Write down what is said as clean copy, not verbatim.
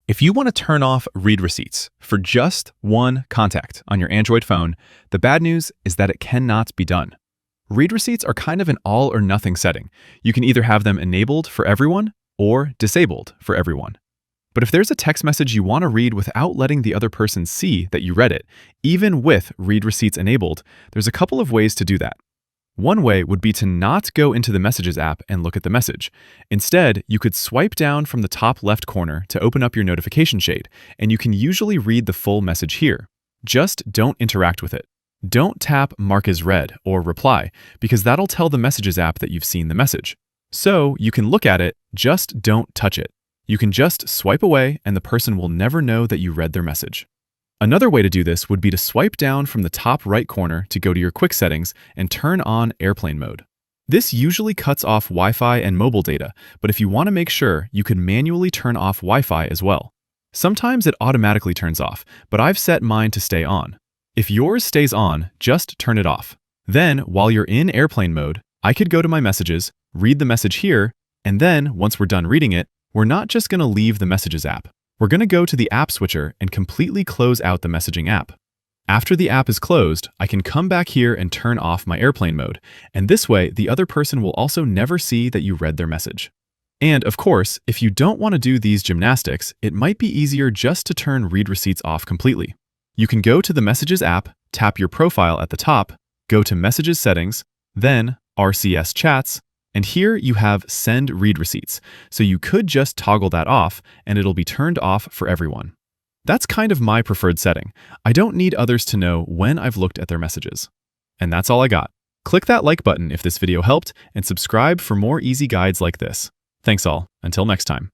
If you want to turn off read receipts for just one contact on your Android phone, the bad news is that it cannot be done. Read receipts are kind of an all or nothing setting. You can either have them enabled for everyone or disabled for everyone. But if there's a text message you want to read without letting the other person see that you read it, even with read receipts enabled, there's a couple of ways to do that. One way would be to not go into the Messages app and look at the message. Instead, you could swipe down from the top left corner to open up your notification shade, and you can usually read the full message here. Just don't interact with it. Don't tap Mark as read or reply, because that'll tell the Messages app that you've seen the message. So you can look at it, just don't touch it. You can just swipe away and the person will never know that you read their message. Another way to do this would be to swipe down from the top right corner to go to your quick settings and turn on airplane mode. This usually cuts off Wi-Fi and mobile data, but if you want to make sure, you can manually turn off Wi-Fi as well. Sometimes it automatically turns off, but I've set mine to stay on. If yours stays on, just turn it off. Then, while you're in airplane mode, I could go to my messages, read the message here, and then, once we're done reading it, we're not just going to leave the Messages app. We're going to go to the app switcher and completely close out the messaging app. After the app is closed, I can come back here and turn off my airplane mode, and this way the other person will also never see that you read their message. And of course, if you don't want to do these gymnastics, it might be easier just to turn read receipts off completely. You can go to the Messages app, tap your profile at the top, go to Messages settings, then RCS Chats, and here you have Send Read Receipts, so you could just toggle that off and it'll be turned off for everyone. That's kind of my preferred setting. I don't need others to know when I've looked at their messages. And that's all I got. Click that like button if this video helped and subscribe for more easy guides like this. Thanks all. Until next time.